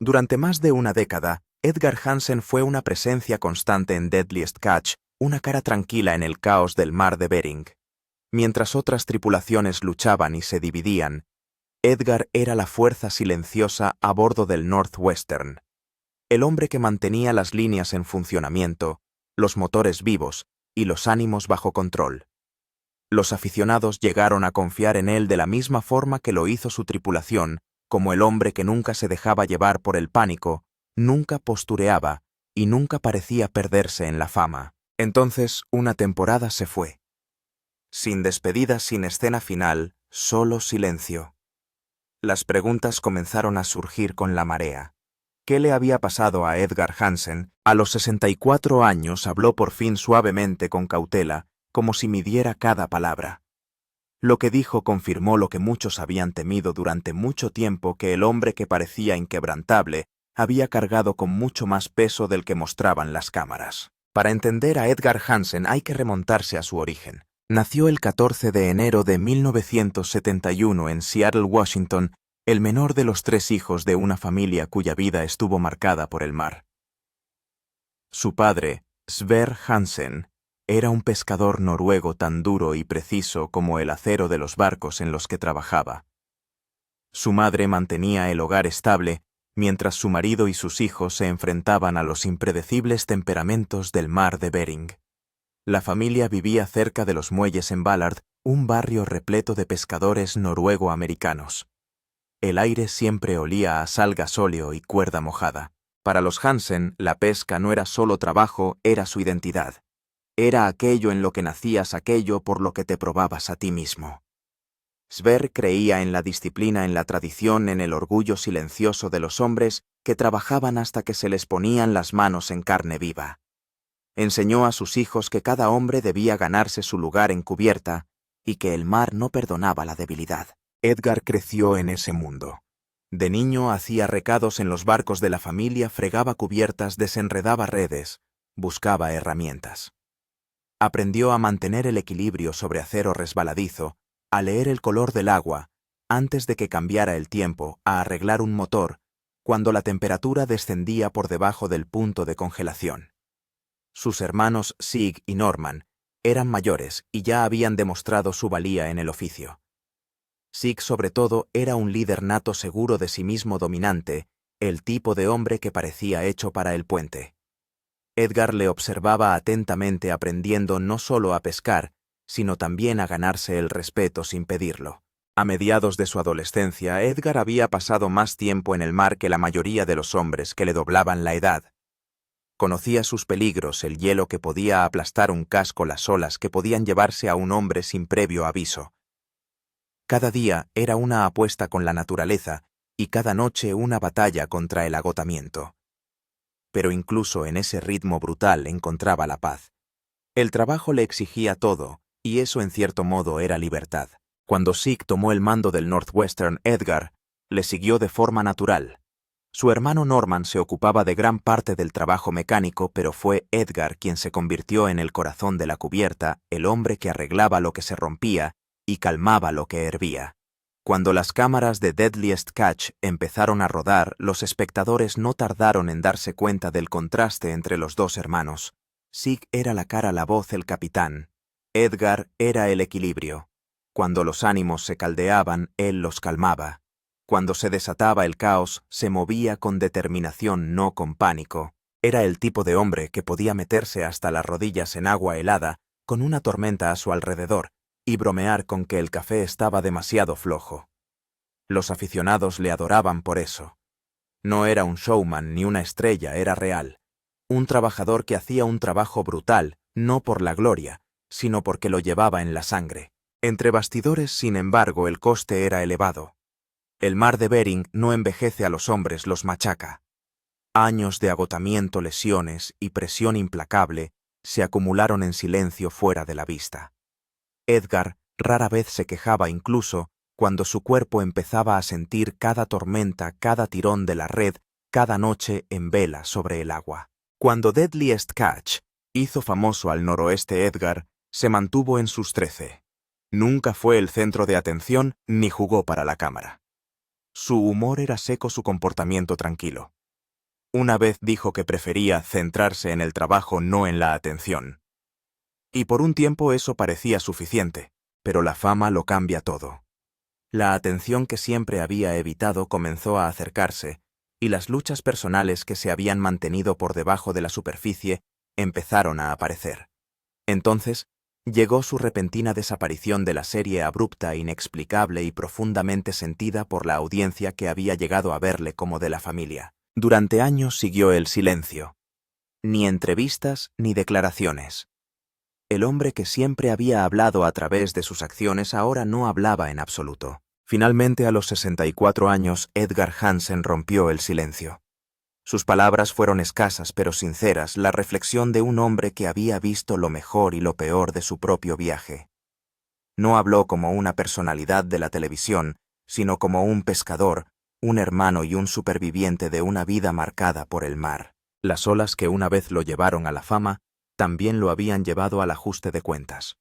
Durante más de una década, Edgar Hansen fue una presencia constante en Deadliest Catch, una cara tranquila en el caos del mar de Bering. Mientras otras tripulaciones luchaban y se dividían, Edgar era la fuerza silenciosa a bordo del Northwestern, el hombre que mantenía las líneas en funcionamiento, los motores vivos y los ánimos bajo control. Los aficionados llegaron a confiar en él de la misma forma que lo hizo su tripulación, como el hombre que nunca se dejaba llevar por el pánico, nunca postureaba y nunca parecía perderse en la fama. Entonces, una temporada se fue. Sin despedida, sin escena final, solo silencio. Las preguntas comenzaron a surgir con la marea. ¿Qué le había pasado a Edgar Hansen? A los 64 años habló por fin suavemente con cautela, como si midiera cada palabra. Lo que dijo confirmó lo que muchos habían temido durante mucho tiempo, que el hombre que parecía inquebrantable había cargado con mucho más peso del que mostraban las cámaras. Para entender a Edgar Hansen hay que remontarse a su origen. Nació el 14 de enero de 1971 en Seattle, Washington, el menor de los 3 hijos de una familia cuya vida estuvo marcada por el mar. Su padre, Sverre Hansen, era un pescador noruego tan duro y preciso como el acero de los barcos en los que trabajaba. Su madre mantenía el hogar estable, mientras su marido y sus hijos se enfrentaban a los impredecibles temperamentos del mar de Bering. La familia vivía cerca de los muelles en Ballard, un barrio repleto de pescadores noruego-americanos. El aire siempre olía a sal gasóleo y cuerda mojada. Para los Hansen, la pesca no era solo trabajo, era su identidad. Era aquello en lo que nacías, aquello por lo que te probabas a ti mismo. Sverre creía en la disciplina, en la tradición, en el orgullo silencioso de los hombres que trabajaban hasta que se les ponían las manos en carne viva. Enseñó a sus hijos que cada hombre debía ganarse su lugar en cubierta y que el mar no perdonaba la debilidad. Edgar creció en ese mundo. De niño hacía recados en los barcos de la familia, fregaba cubiertas, desenredaba redes, buscaba herramientas. Aprendió a mantener el equilibrio sobre acero resbaladizo, a leer el color del agua, antes de que cambiara el tiempo, a arreglar un motor, cuando la temperatura descendía por debajo del punto de congelación. Sus hermanos Sig y Norman eran mayores y ya habían demostrado su valía en el oficio. Sig, sobre todo, era un líder nato, seguro de sí mismo, dominante, el tipo de hombre que parecía hecho para el puente. Edgar le observaba atentamente, aprendiendo no solo a pescar, sino también a ganarse el respeto sin pedirlo. A mediados de su adolescencia, Edgar había pasado más tiempo en el mar que la mayoría de los hombres que le doblaban la edad. Conocía sus peligros, el hielo que podía aplastar un casco, las olas que podían llevarse a un hombre sin previo aviso. Cada día era una apuesta con la naturaleza y cada noche una batalla contra el agotamiento. Pero incluso en ese ritmo brutal encontraba la paz. El trabajo le exigía todo, y eso en cierto modo era libertad. Cuando Sig tomó el mando del Northwestern, Edgar le siguió de forma natural. Su hermano Norman se ocupaba de gran parte del trabajo mecánico, pero fue Edgar quien se convirtió en el corazón de la cubierta, el hombre que arreglaba lo que se rompía y calmaba lo que hervía. Cuando las cámaras de Deadliest Catch empezaron a rodar, los espectadores no tardaron en darse cuenta del contraste entre los dos hermanos. Sig era la cara, la voz, el capitán. Edgar era el equilibrio. Cuando los ánimos se caldeaban, él los calmaba. Cuando se desataba el caos, se movía con determinación, no con pánico. Era el tipo de hombre que podía meterse hasta las rodillas en agua helada, con una tormenta a su alrededor, y bromear con que el café estaba demasiado flojo. Los aficionados le adoraban por eso. No era un showman ni una estrella, era real. Un trabajador que hacía un trabajo brutal, no por la gloria, sino porque lo llevaba en la sangre. Entre bastidores, sin embargo, el coste era elevado. El mar de Bering no envejece a los hombres, los machaca. Años de agotamiento, lesiones y presión implacable se acumularon en silencio fuera de la vista. Edgar rara vez se quejaba, incluso cuando su cuerpo empezaba a sentir cada tormenta, cada tirón de la red, cada noche en vela sobre el agua. Cuando Deadliest Catch hizo famoso al noroeste, Edgar se mantuvo en sus 13. Nunca fue el centro de atención ni jugó para la cámara. Su humor era seco, su comportamiento tranquilo. Una vez dijo que prefería centrarse en el trabajo, no en la atención. Y por un tiempo eso parecía suficiente, pero la fama lo cambia todo. La atención que siempre había evitado comenzó a acercarse, y las luchas personales que se habían mantenido por debajo de la superficie empezaron a aparecer. Entonces, llegó su repentina desaparición de la serie, abrupta, inexplicable y profundamente sentida por la audiencia que había llegado a verle como de la familia. Durante años siguió el silencio. Ni entrevistas ni declaraciones. El hombre que siempre había hablado a través de sus acciones ahora no hablaba en absoluto. Finalmente, a los 64 años, Edgar Hansen rompió el silencio. Sus palabras fueron escasas pero sinceras, la reflexión de un hombre que había visto lo mejor y lo peor de su propio viaje. No habló como una personalidad de la televisión, sino como un pescador, un hermano y un superviviente de una vida marcada por el mar. Las olas que una vez lo llevaron a la fama, también lo habían llevado al ajuste de cuentas.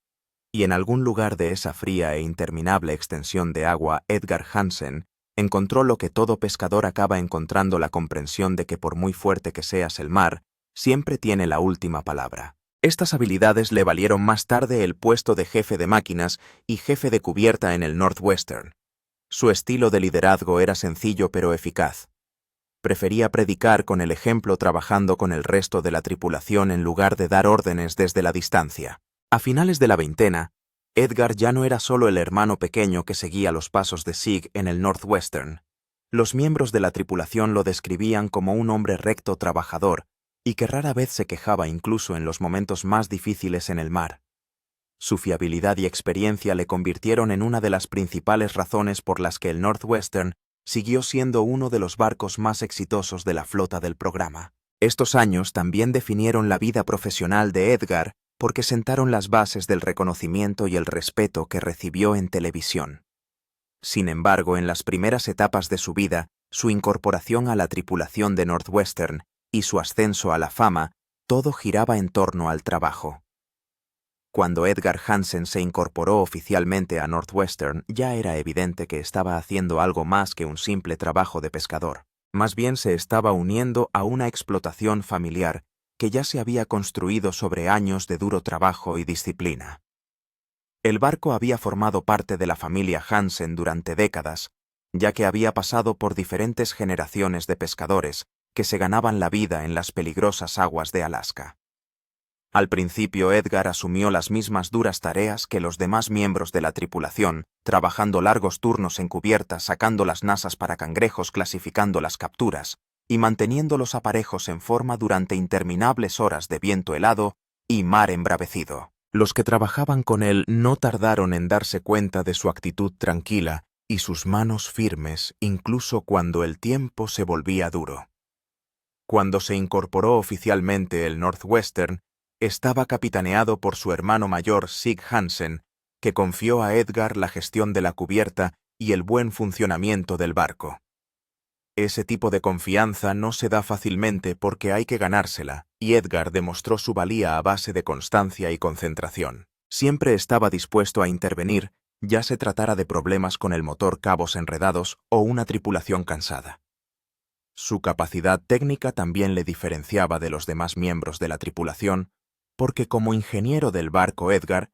Y en algún lugar de esa fría e interminable extensión de agua, Edgar Hansen encontró lo que todo pescador acaba encontrando: la comprensión de que por muy fuerte que seas, el mar siempre tiene la última palabra. Estas habilidades le valieron más tarde el puesto de jefe de máquinas y jefe de cubierta en el Northwestern. Su estilo de liderazgo era sencillo pero eficaz. Prefería predicar con el ejemplo, trabajando con el resto de la tripulación en lugar de dar órdenes desde la distancia. A finales de la veintena, Edgar ya no era solo el hermano pequeño que seguía los pasos de Sig en el Northwestern. Los miembros de la tripulación lo describían como un hombre recto, trabajador, y que rara vez se quejaba incluso en los momentos más difíciles en el mar. Su fiabilidad y experiencia le convirtieron en una de las principales razones por las que el Northwestern siguió siendo uno de los barcos más exitosos de la flota del programa. Estos años también definieron la vida profesional de Edgar, porque sentaron las bases del reconocimiento y el respeto que recibió en televisión. Sin embargo, en las primeras etapas de su vida, su incorporación a la tripulación de Northwestern y su ascenso a la fama, todo giraba en torno al trabajo. Cuando Edgar Hansen se incorporó oficialmente a Northwestern, ya era evidente que estaba haciendo algo más que un simple trabajo de pescador. Más bien se estaba uniendo a una explotación familiar que ya se había construido sobre años de duro trabajo y disciplina. El barco había formado parte de la familia Hansen durante décadas, ya que había pasado por diferentes generaciones de pescadores que se ganaban la vida en las peligrosas aguas de Alaska. Al principio, Edgar asumió las mismas duras tareas que los demás miembros de la tripulación, trabajando largos turnos en cubierta, sacando las nasas para cangrejos, clasificando las capturas y manteniendo los aparejos en forma durante interminables horas de viento helado y mar embravecido. Los que trabajaban con él no tardaron en darse cuenta de su actitud tranquila y sus manos firmes, incluso cuando el tiempo se volvía duro. Cuando se incorporó oficialmente el Northwestern, estaba capitaneado por su hermano mayor Sig Hansen, que confió a Edgar la gestión de la cubierta y el buen funcionamiento del barco. Ese tipo de confianza no se da fácilmente porque hay que ganársela, y Edgar demostró su valía a base de constancia y concentración. Siempre estaba dispuesto a intervenir, ya se tratara de problemas con el motor, cabos enredados o una tripulación cansada. Su capacidad técnica también le diferenciaba de los demás miembros de la tripulación, porque como ingeniero del barco, Edgar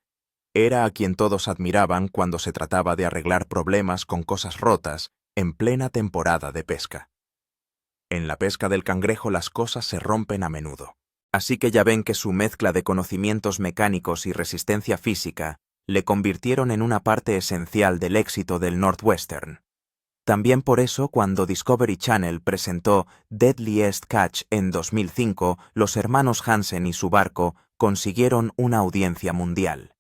era a quien todos admiraban cuando se trataba de arreglar problemas con cosas rotas en plena temporada de pesca. En la pesca del cangrejo las cosas se rompen a menudo, así que ya ven que su mezcla de conocimientos mecánicos y resistencia física le convirtieron en una parte esencial del éxito del Northwestern. También por eso, cuando Discovery Channel presentó Deadliest Catch en 2005, los hermanos Hansen y su barco consiguieron una audiencia mundial.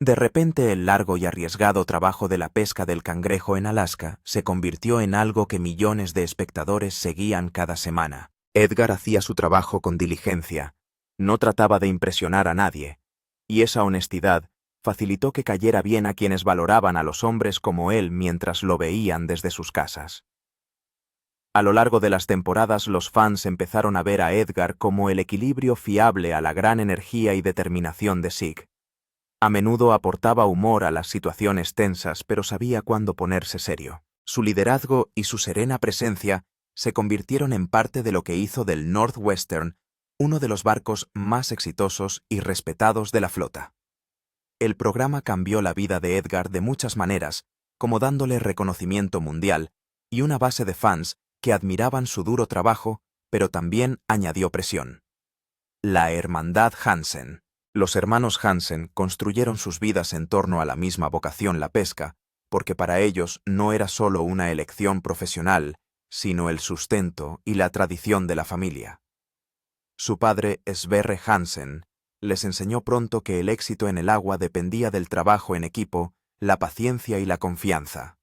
De repente, el largo y arriesgado trabajo de la pesca del cangrejo en Alaska se convirtió en algo que millones de espectadores seguían cada semana. Edgar hacía su trabajo con diligencia, no trataba de impresionar a nadie, y esa honestidad facilitó que cayera bien a quienes valoraban a los hombres como él mientras lo veían desde sus casas. A lo largo de las temporadas, los fans empezaron a ver a Edgar como el equilibrio fiable a la gran energía y determinación de Sig. A menudo aportaba humor a las situaciones tensas, pero sabía cuándo ponerse serio. Su liderazgo y su serena presencia se convirtieron en parte de lo que hizo del Northwestern uno de los barcos más exitosos y respetados de la flota. El programa cambió la vida de Edgar de muchas maneras, como dándole reconocimiento mundial y una base de fans que admiraban su duro trabajo, pero también añadió presión. La Hermandad Hansen. Los hermanos Hansen construyeron sus vidas en torno a la misma vocación, la pesca, porque para ellos no era solo una elección profesional, sino el sustento y la tradición de la familia. Su padre, Sverre Hansen, les enseñó pronto que el éxito en el agua dependía del trabajo en equipo, la paciencia y la confianza.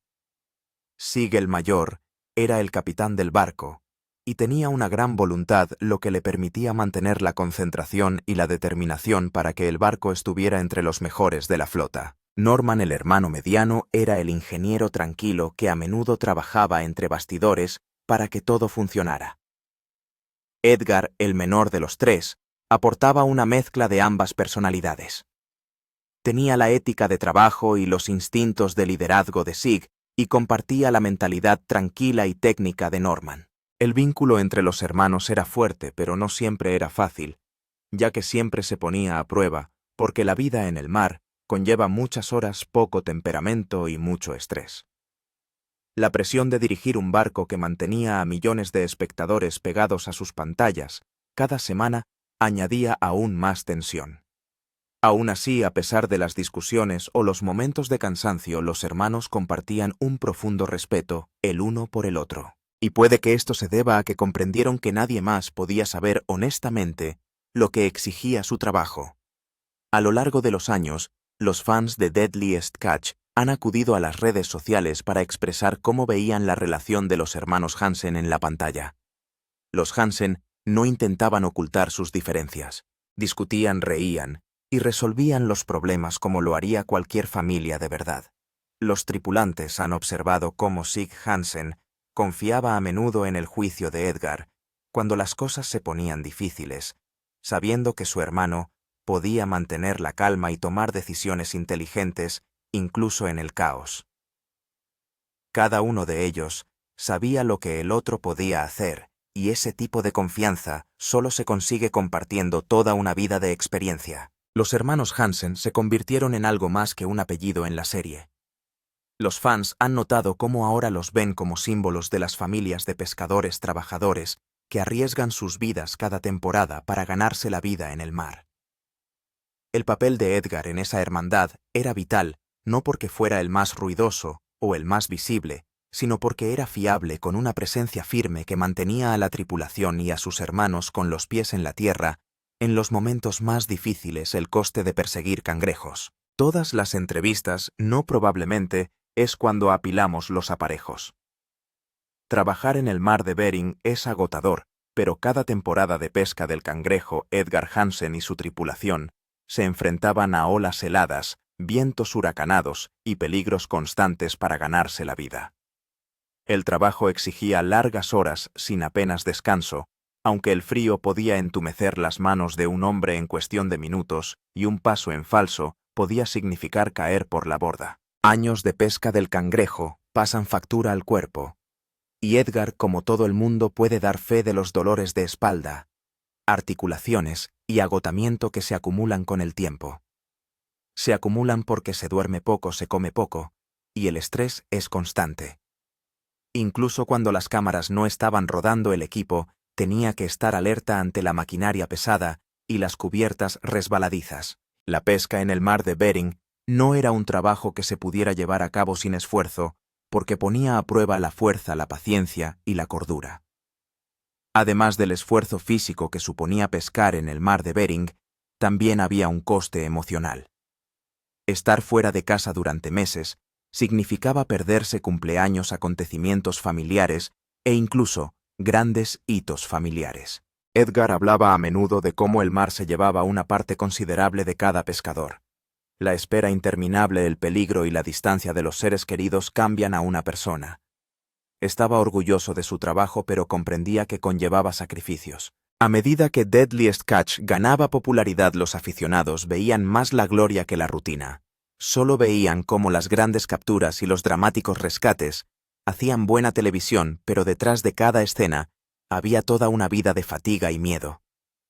Sig el mayor era el capitán del barco, y tenía una gran voluntad, lo que le permitía mantener la concentración y la determinación para que el barco estuviera entre los mejores de la flota. Norman, el hermano mediano, era el ingeniero tranquilo que a menudo trabajaba entre bastidores para que todo funcionara. Edgar, el menor de los tres, aportaba una mezcla de ambas personalidades. Tenía la ética de trabajo y los instintos de liderazgo de Sig y compartía la mentalidad tranquila y técnica de Norman. El vínculo entre los hermanos era fuerte, pero no siempre era fácil, ya que siempre se ponía a prueba, porque la vida en el mar conlleva muchas horas, poco temperamento y mucho estrés. La presión de dirigir un barco que mantenía a millones de espectadores pegados a sus pantallas cada semana añadía aún más tensión. Aún así, a pesar de las discusiones o los momentos de cansancio, los hermanos compartían un profundo respeto el uno por el otro. Y puede que esto se deba a que comprendieron que nadie más podía saber honestamente lo que exigía su trabajo. A lo largo de los años, los fans de Deadliest Catch han acudido a las redes sociales para expresar cómo veían la relación de los hermanos Hansen en la pantalla. Los Hansen no intentaban ocultar sus diferencias. Discutían, reían y resolvían los problemas como lo haría cualquier familia de verdad. Los tripulantes han observado cómo Sig Hansen confiaba a menudo en el juicio de Edgar cuando las cosas se ponían difíciles, sabiendo que su hermano podía mantener la calma y tomar decisiones inteligentes incluso en el caos. Cada uno de ellos sabía lo que el otro podía hacer, y ese tipo de confianza solo se consigue compartiendo toda una vida de experiencia. Los hermanos Hansen se convirtieron en algo más que un apellido en la serie. Los fans han notado cómo ahora los ven como símbolos de las familias de pescadores trabajadores que arriesgan sus vidas cada temporada para ganarse la vida en el mar. El papel de Edgar en esa hermandad era vital, no porque fuera el más ruidoso o el más visible, sino porque era fiable, con una presencia firme que mantenía a la tripulación y a sus hermanos con los pies en la tierra en los momentos más difíciles. El coste de perseguir cangrejos. Todas las entrevistas, no probablemente, es cuando apilamos los aparejos. Trabajar en el mar de Bering es agotador, pero cada temporada de pesca del cangrejo, Edgar Hansen y su tripulación se enfrentaban a olas heladas, vientos huracanados y peligros constantes para ganarse la vida. El trabajo exigía largas horas sin apenas descanso, aunque el frío podía entumecer las manos de un hombre en cuestión de minutos y un paso en falso podía significar caer por la borda. Años de pesca del cangrejo pasan factura al cuerpo, y Edgar, como todo el mundo, puede dar fe de los dolores de espalda, articulaciones y agotamiento que se acumulan con el tiempo. Se acumulan porque se duerme poco, se come poco, y el estrés es constante. Incluso cuando las cámaras no estaban rodando, el equipo tenía que estar alerta ante la maquinaria pesada y las cubiertas resbaladizas. La pesca en el mar de Bering no era un trabajo que se pudiera llevar a cabo sin esfuerzo, porque ponía a prueba la fuerza, la paciencia y la cordura. Además del esfuerzo físico que suponía pescar en el mar de Bering, también había un coste emocional. Estar fuera de casa durante meses significaba perderse cumpleaños, acontecimientos familiares e incluso grandes hitos familiares. Edgar hablaba a menudo de cómo el mar se llevaba una parte considerable de cada pescador. La espera interminable, el peligro y la distancia de los seres queridos cambian a una persona. Estaba orgulloso de su trabajo, pero comprendía que conllevaba sacrificios. A medida que Deadliest Catch ganaba popularidad, los aficionados veían más la gloria que la rutina. Solo veían cómo las grandes capturas y los dramáticos rescates Hacían buena televisión, pero detrás de cada escena había toda una vida de fatiga y miedo.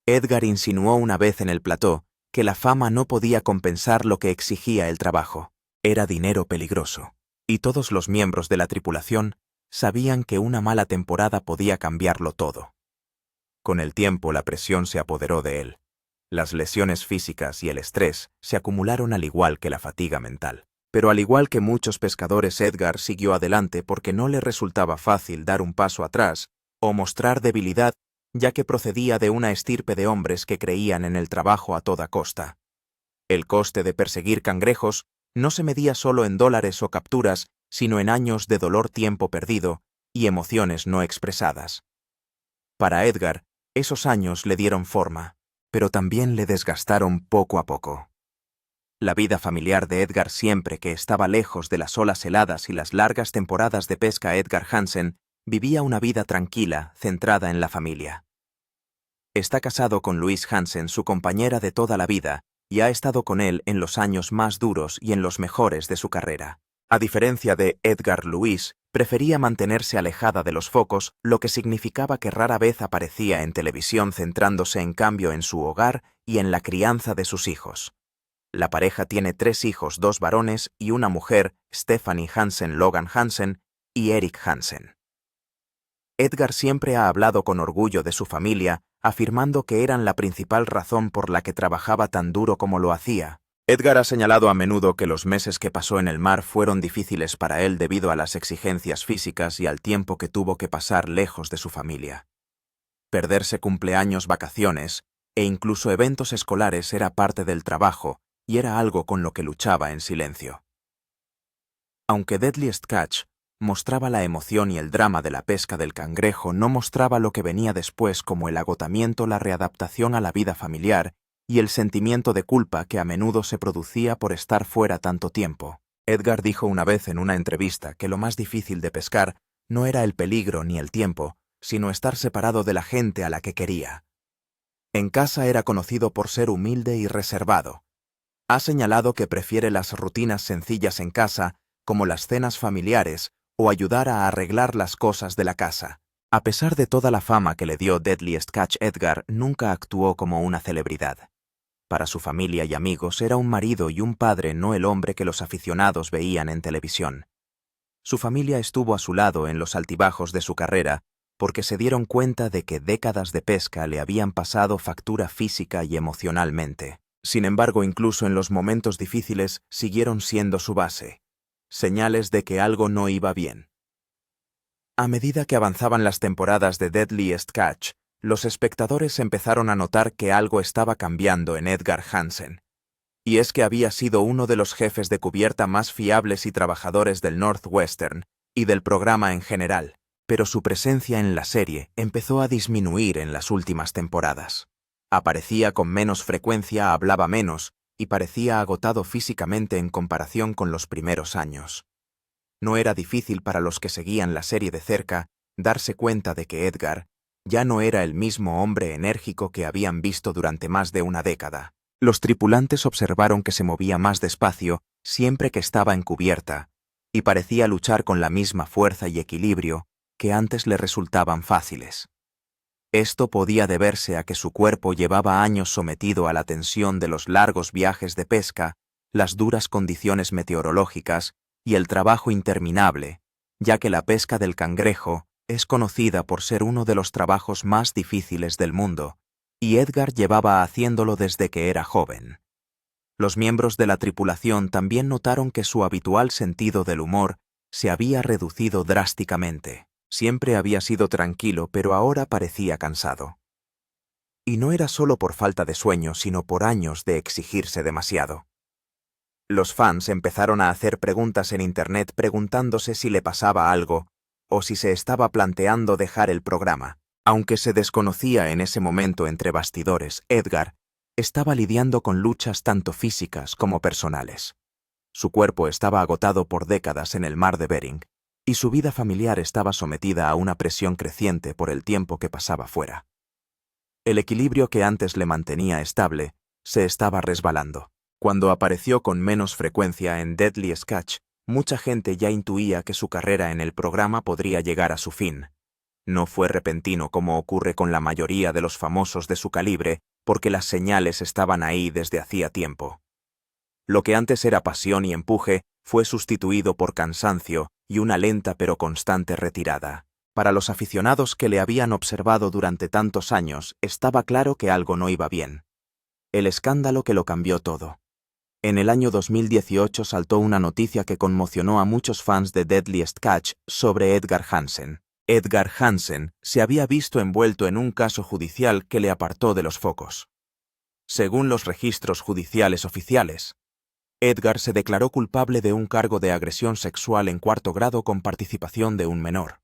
Edgar insinuó una vez en el plató que la fama no podía compensar lo que exigía el trabajo. Era dinero peligroso, y todos los miembros de la tripulación sabían que una mala temporada podía cambiarlo todo. Con el tiempo la presión se apoderó de él. Las lesiones físicas y el estrés se acumularon al igual que la fatiga mental. Pero al igual que muchos pescadores, Edgar siguió adelante porque no le resultaba fácil dar un paso atrás o mostrar debilidad, ya que procedía de una estirpe de hombres que creían en el trabajo a toda costa. El coste de perseguir cangrejos no se medía solo en dólares o capturas, sino en años de dolor, tiempo perdido y emociones no expresadas. Para Edgar, esos años le dieron forma, pero también le desgastaron poco a poco. La vida familiar de Edgar, siempre que estaba lejos de las olas heladas y las largas temporadas de pesca, Edgar Hansen vivía una vida tranquila, centrada en la familia. Está casado con Louise Hansen, su compañera de toda la vida, y ha estado con él en los años más duros y en los mejores de su carrera. A diferencia de Edgar, Louise prefería mantenerse alejada de los focos, lo que significaba que rara vez aparecía en televisión, centrándose en cambio en su hogar y en la crianza de sus hijos. La pareja tiene 3 hijos, 2 varones y una mujer, Stephanie Hansen, Logan Hansen y Eric Hansen. Edgar siempre ha hablado con orgullo de su familia, afirmando que eran la principal razón por la que trabajaba tan duro como lo hacía. Edgar ha señalado a menudo que los meses que pasó en el mar fueron difíciles para él debido a las exigencias físicas y al tiempo que tuvo que pasar lejos de su familia. Perderse cumpleaños, vacaciones e incluso eventos escolares era parte del trabajo, y era algo con lo que luchaba en silencio. Aunque Deadliest Catch mostraba la emoción y el drama de la pesca del cangrejo, no mostraba lo que venía después, como el agotamiento, la readaptación a la vida familiar y el sentimiento de culpa que a menudo se producía por estar fuera tanto tiempo. Edgar dijo una vez en una entrevista que lo más difícil de pescar no era el peligro ni el tiempo, sino estar separado de la gente a la que quería. En casa era conocido por ser humilde y reservado. Ha señalado que prefiere las rutinas sencillas en casa, como las cenas familiares o ayudar a arreglar las cosas de la casa. A pesar de toda la fama que le dio Deadliest Catch, Edgar nunca actuó como una celebridad. Para su familia y amigos era un marido y un padre, no el hombre que los aficionados veían en televisión. Su familia estuvo a su lado en los altibajos de su carrera porque se dieron cuenta de que décadas de pesca le habían pasado factura física y emocionalmente. Sin embargo, incluso en los momentos difíciles siguieron siendo su base, señales de que algo no iba bien. A medida que avanzaban las temporadas de Deadliest Catch, los espectadores empezaron a notar que algo estaba cambiando en Edgar Hansen. Y es que había sido uno de los jefes de cubierta más fiables y trabajadores del Northwestern y del programa en general, pero su presencia en la serie empezó a disminuir en las últimas temporadas. Aparecía con menos frecuencia, hablaba menos y parecía agotado físicamente en comparación con los primeros años. No era difícil para los que seguían la serie de cerca darse cuenta de que Edgar ya no era el mismo hombre enérgico que habían visto durante más de una década. Los tripulantes observaron que se movía más despacio siempre que estaba en cubierta y parecía luchar con la misma fuerza y equilibrio que antes le resultaban fáciles. Esto podía deberse a que su cuerpo llevaba años sometido a la tensión de los largos viajes de pesca, las duras condiciones meteorológicas y el trabajo interminable, ya que la pesca del cangrejo es conocida por ser uno de los trabajos más difíciles del mundo, y Edgar llevaba haciéndolo desde que era joven. Los miembros de la tripulación también notaron que su habitual sentido del humor se había reducido drásticamente. Siempre había sido tranquilo, pero ahora parecía cansado. Y no era solo por falta de sueño, sino por años de exigirse demasiado. Los fans empezaron a hacer preguntas en Internet preguntándose si le pasaba algo o si se estaba planteando dejar el programa. Aunque se desconocía en ese momento entre bastidores, Edgar estaba lidiando con luchas tanto físicas como personales. Su cuerpo estaba agotado por décadas en el mar de Bering, y su vida familiar estaba sometida a una presión creciente por el tiempo que pasaba fuera. El equilibrio que antes le mantenía estable se estaba resbalando. Cuando apareció con menos frecuencia en Deadliest Catch, mucha gente ya intuía que su carrera en el programa podría llegar a su fin. No fue repentino como ocurre con la mayoría de los famosos de su calibre, porque las señales estaban ahí desde hacía tiempo. Lo que antes era pasión y empuje fue sustituido por cansancio y una lenta pero constante retirada. Para los aficionados que le habían observado durante tantos años, estaba claro que algo no iba bien. El escándalo que lo cambió todo. En el año 2018 saltó una noticia que conmocionó a muchos fans de Deadliest Catch sobre Edgar Hansen. Edgar Hansen se había visto envuelto en un caso judicial que le apartó de los focos. Según los registros judiciales oficiales, Edgar se declaró culpable de un cargo de agresión sexual en cuarto grado con participación de un menor.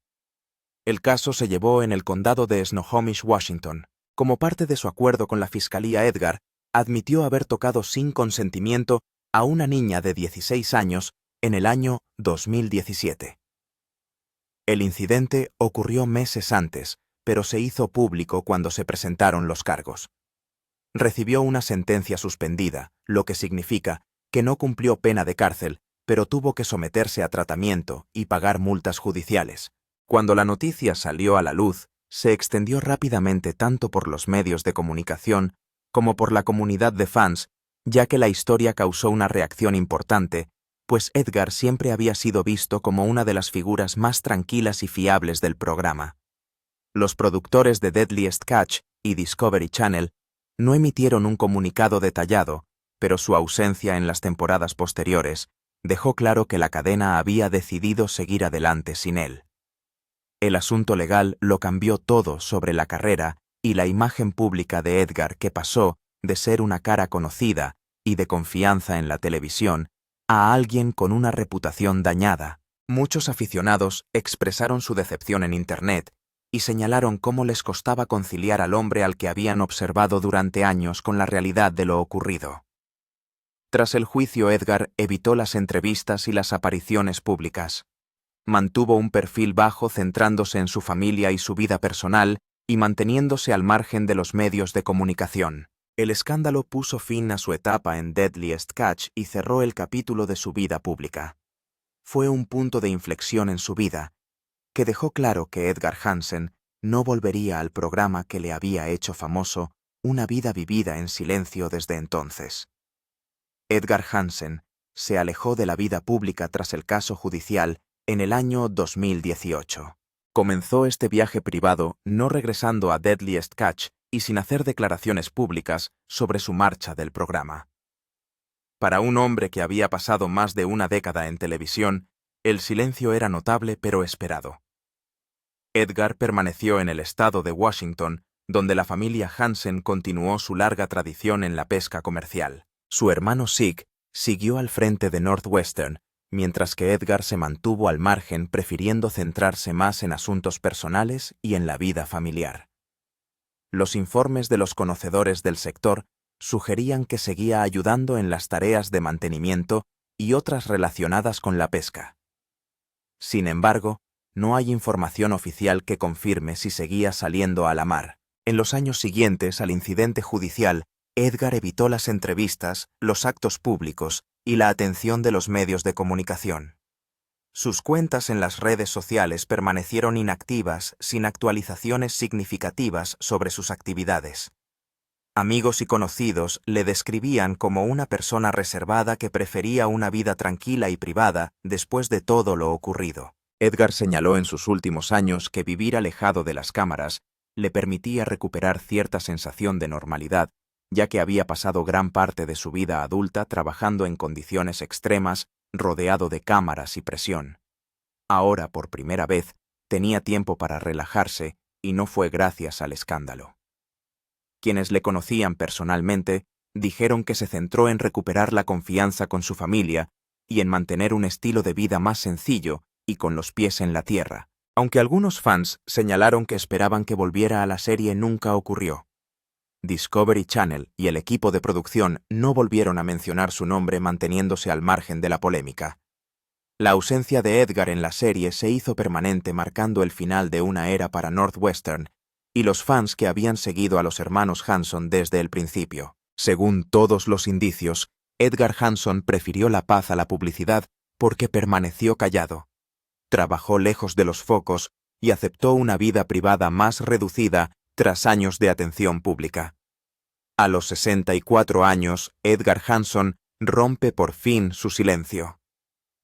El caso se llevó en el condado de Snohomish, Washington. Como parte de su acuerdo con la fiscalía, Edgar admitió haber tocado sin consentimiento a una niña de 16 años en el año 2017. El incidente ocurrió meses antes, pero se hizo público cuando se presentaron los cargos. Recibió una sentencia suspendida, lo que significa que no cumplió pena de cárcel, pero tuvo que someterse a tratamiento y pagar multas judiciales. Cuando la noticia salió a la luz, se extendió rápidamente tanto por los medios de comunicación como por la comunidad de fans, ya que la historia causó una reacción importante, pues Edgar siempre había sido visto como una de las figuras más tranquilas y fiables del programa. Los productores de Deadliest Catch y Discovery Channel no emitieron un comunicado detallado, pero su ausencia en las temporadas posteriores dejó claro que la cadena había decidido seguir adelante sin él. El asunto legal lo cambió todo sobre la carrera y la imagen pública de Edgar, que pasó de ser una cara conocida y de confianza en la televisión a alguien con una reputación dañada. Muchos aficionados expresaron su decepción en Internet y señalaron cómo les costaba conciliar al hombre al que habían observado durante años con la realidad de lo ocurrido. Tras el juicio, Edgar evitó las entrevistas y las apariciones públicas. Mantuvo un perfil bajo, centrándose en su familia y su vida personal y manteniéndose al margen de los medios de comunicación. El escándalo puso fin a su etapa en Deadliest Catch y cerró el capítulo de su vida pública. Fue un punto de inflexión en su vida, que dejó claro que Edgar Hansen no volvería al programa que le había hecho famoso, una vida vivida en silencio desde entonces. Edgar Hansen se alejó de la vida pública tras el caso judicial en el año 2018. Comenzó este viaje privado no regresando a Deadliest Catch y sin hacer declaraciones públicas sobre su marcha del programa. Para un hombre que había pasado más de una década en televisión, el silencio era notable pero esperado. Edgar permaneció en el estado de Washington, donde la familia Hansen continuó su larga tradición en la pesca comercial. Su hermano Sig siguió al frente de Northwestern, mientras que Edgar se mantuvo al margen, prefiriendo centrarse más en asuntos personales y en la vida familiar. Los informes de los conocedores del sector sugerían que seguía ayudando en las tareas de mantenimiento y otras relacionadas con la pesca. Sin embargo, no hay información oficial que confirme si seguía saliendo a la mar. En los años siguientes al incidente judicial, Edgar evitó las entrevistas, los actos públicos y la atención de los medios de comunicación. Sus cuentas en las redes sociales permanecieron inactivas, sin actualizaciones significativas sobre sus actividades. Amigos y conocidos le describían como una persona reservada que prefería una vida tranquila y privada después de todo lo ocurrido. Edgar señaló en sus últimos años que vivir alejado de las cámaras le permitía recuperar cierta sensación de normalidad, ya que había pasado gran parte de su vida adulta trabajando en condiciones extremas, rodeado de cámaras y presión. Ahora, por primera vez, tenía tiempo para relajarse y no fue gracias al escándalo. Quienes le conocían personalmente dijeron que se centró en recuperar la confianza con su familia y en mantener un estilo de vida más sencillo y con los pies en la tierra. Aunque algunos fans señalaron que esperaban que volviera a la serie, nunca ocurrió. Discovery Channel y el equipo de producción no volvieron a mencionar su nombre, manteniéndose al margen de la polémica. La ausencia de Edgar en la serie se hizo permanente, marcando el final de una era para Northwestern y los fans que habían seguido a los hermanos Hanson desde el principio. Según todos los indicios, Edgar Hanson prefirió la paz a la publicidad, porque permaneció callado. Trabajó lejos de los focos y aceptó una vida privada más reducida tras años de atención pública. A los 64 años, Edgar Hanson rompe por fin su silencio.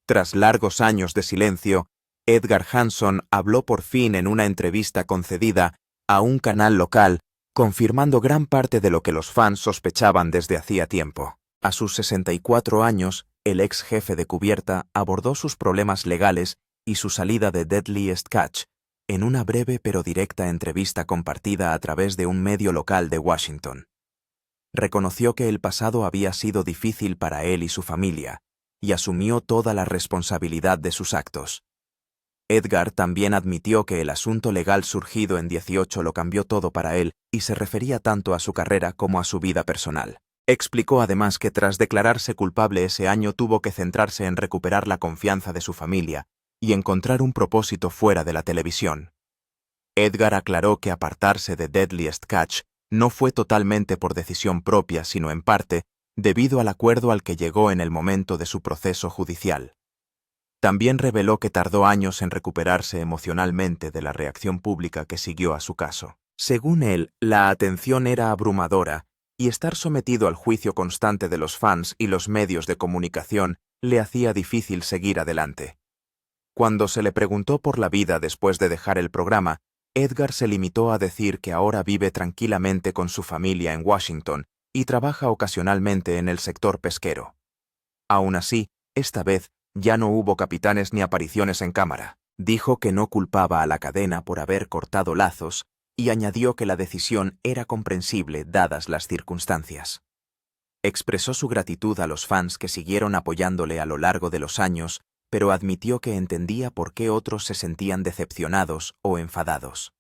Tras largos años de silencio, Edgar Hanson habló por fin en una entrevista concedida a un canal local, confirmando gran parte de lo que los fans sospechaban desde hacía tiempo. A sus 64 años, el ex jefe de cubierta abordó sus problemas legales y su salida de Deadliest Catch en una breve pero directa entrevista compartida a través de un medio local de Washington. Reconoció que el pasado había sido difícil para él y su familia, y asumió toda la responsabilidad de sus actos. Edgar también admitió que el asunto legal surgido en 18 lo cambió todo para él y se refería tanto a su carrera como a su vida personal. Explicó además que tras declararse culpable ese año tuvo que centrarse en recuperar la confianza de su familia y encontrar un propósito fuera de la televisión. Edgar aclaró que apartarse de Deadliest Catch no fue totalmente por decisión propia, sino en parte debido al acuerdo al que llegó en el momento de su proceso judicial. También reveló que tardó años en recuperarse emocionalmente de la reacción pública que siguió a su caso. Según él, la atención era abrumadora y estar sometido al juicio constante de los fans y los medios de comunicación le hacía difícil seguir adelante. Cuando se le preguntó por la vida después de dejar el programa, Edgar se limitó a decir que ahora vive tranquilamente con su familia en Washington y trabaja ocasionalmente en el sector pesquero. Aún así, esta vez ya no hubo capitanes ni apariciones en cámara. Dijo que no culpaba a la cadena por haber cortado lazos y añadió que la decisión era comprensible dadas las circunstancias. Expresó su gratitud a los fans que siguieron apoyándole a lo largo de los años, pero admitió que entendía por qué otros se sentían decepcionados o enfadados.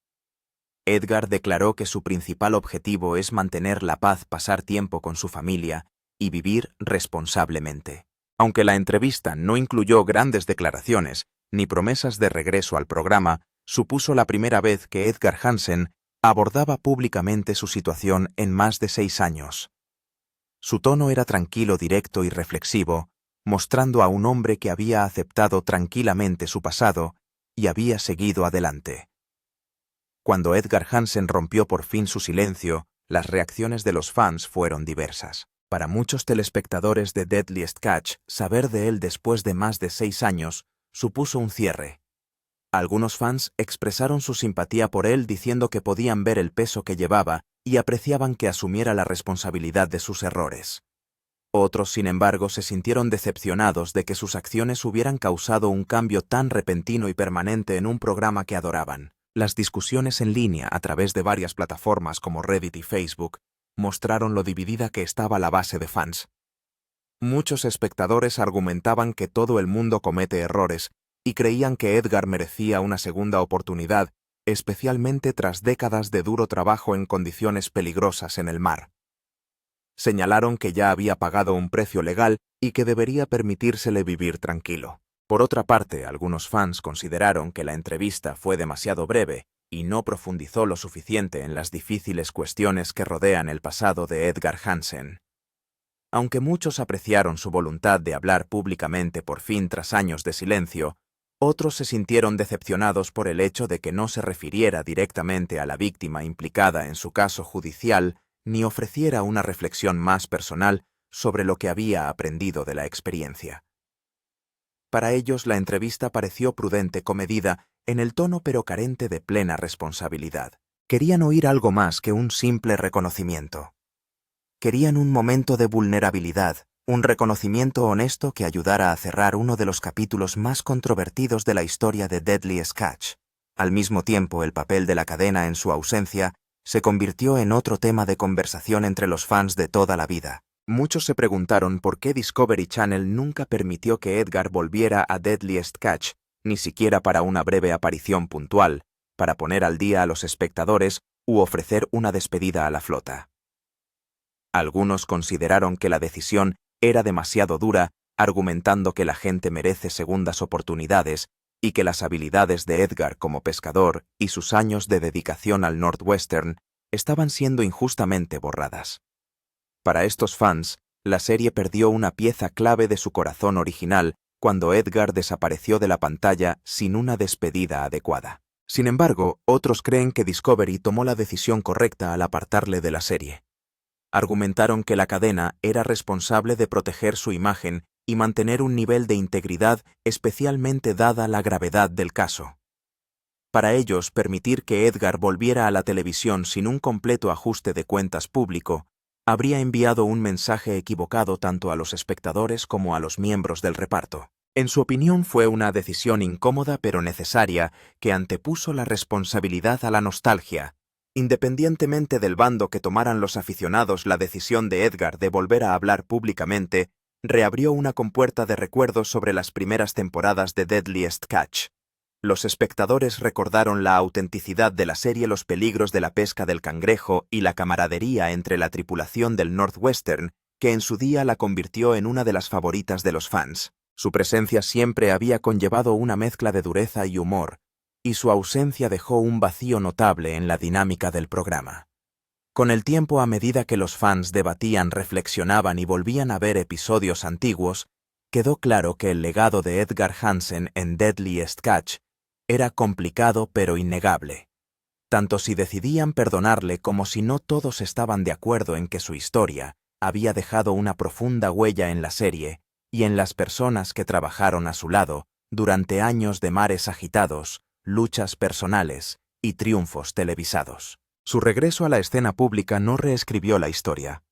Edgar declaró que su principal objetivo es mantener la paz, pasar tiempo con su familia y vivir responsablemente. Aunque la entrevista no incluyó grandes declaraciones ni promesas de regreso al programa, supuso la primera vez que Edgar Hansen abordaba públicamente su situación en más de 6 años. Su tono era tranquilo, directo y reflexivo, mostrando a un hombre que había aceptado tranquilamente su pasado y había seguido adelante. Cuando Edgar Hansen rompió por fin su silencio, las reacciones de los fans fueron diversas. Para muchos telespectadores de Deadliest Catch, saber de él después de más de 6 años supuso un cierre. Algunos fans expresaron su simpatía por él diciendo que podían ver el peso que llevaba y apreciaban que asumiera la responsabilidad de sus errores. Otros, sin embargo, se sintieron decepcionados de que sus acciones hubieran causado un cambio tan repentino y permanente en un programa que adoraban. Las discusiones en línea a través de varias plataformas como Reddit y Facebook mostraron lo dividida que estaba la base de fans. Muchos espectadores argumentaban que todo el mundo comete errores y creían que Edgar merecía una segunda oportunidad, especialmente tras décadas de duro trabajo en condiciones peligrosas en el mar. Señalaron que ya había pagado un precio legal y que debería permitírsele vivir tranquilo. Por otra parte, algunos fans consideraron que la entrevista fue demasiado breve y no profundizó lo suficiente en las difíciles cuestiones que rodean el pasado de Edgar Hansen. Aunque muchos apreciaron su voluntad de hablar públicamente por fin tras años de silencio, otros se sintieron decepcionados por el hecho de que no se refiriera directamente a la víctima implicada en su caso judicial ni ofreciera una reflexión más personal sobre lo que había aprendido de la experiencia. Para ellos la entrevista pareció prudente, comedida, en el tono pero carente de plena responsabilidad. Querían oír algo más que un simple reconocimiento. Querían un momento de vulnerabilidad, un reconocimiento honesto que ayudara a cerrar uno de los capítulos más controvertidos de la historia de Deadliest Catch. Al mismo tiempo, el papel de la cadena en su ausencia se convirtió en otro tema de conversación entre los fans de toda la vida. Muchos se preguntaron por qué Discovery Channel nunca permitió que Edgar volviera a Deadliest Catch, ni siquiera para una breve aparición puntual, para poner al día a los espectadores u ofrecer una despedida a la flota. Algunos consideraron que la decisión era demasiado dura, argumentando que la gente merece segundas oportunidades y que las habilidades de Edgar como pescador y sus años de dedicación al Northwestern estaban siendo injustamente borradas. Para estos fans, la serie perdió una pieza clave de su corazón original cuando Edgar desapareció de la pantalla sin una despedida adecuada. Sin embargo, otros creen que Discovery tomó la decisión correcta al apartarle de la serie. Argumentaron que la cadena era responsable de proteger su imagen y mantener un nivel de integridad especialmente dada la gravedad del caso. Para ellos, permitir que Edgar volviera a la televisión sin un completo ajuste de cuentas público habría enviado un mensaje equivocado tanto a los espectadores como a los miembros del reparto. En su opinión, fue una decisión incómoda pero necesaria que antepuso la responsabilidad a la nostalgia. Independientemente del bando que tomaran los aficionados, la decisión de Edgar de volver a hablar públicamente reabrió una compuerta de recuerdos sobre las primeras temporadas de Deadliest Catch. Los espectadores recordaron la autenticidad de la serie, los peligros de la pesca del cangrejo y la camaradería entre la tripulación del Northwestern, que en su día la convirtió en una de las favoritas de los fans. Su presencia siempre había conllevado una mezcla de dureza y humor, y su ausencia dejó un vacío notable en la dinámica del programa. Con el tiempo, a medida que los fans debatían, reflexionaban y volvían a ver episodios antiguos, quedó claro que el legado de Edgar Hansen en Deadliest Catch era complicado pero innegable, tanto si decidían perdonarle como si no todos estaban de acuerdo en que su historia había dejado una profunda huella en la serie y en las personas que trabajaron a su lado durante años de mares agitados, luchas personales y triunfos televisados. Su regreso a la escena pública no reescribió la historia.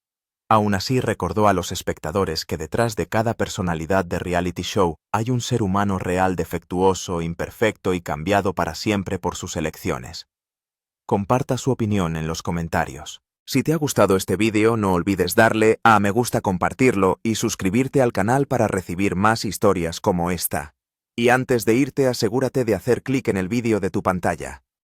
Aún así, recordó a los espectadores que detrás de cada personalidad de reality show hay un ser humano real, defectuoso, imperfecto y cambiado para siempre por sus elecciones. Comparta su opinión en los comentarios. Si te ha gustado este vídeo, no olvides darle a me gusta, compartirlo y suscribirte al canal para recibir más historias como esta. Y antes de irte, asegúrate de hacer clic en el vídeo de tu pantalla.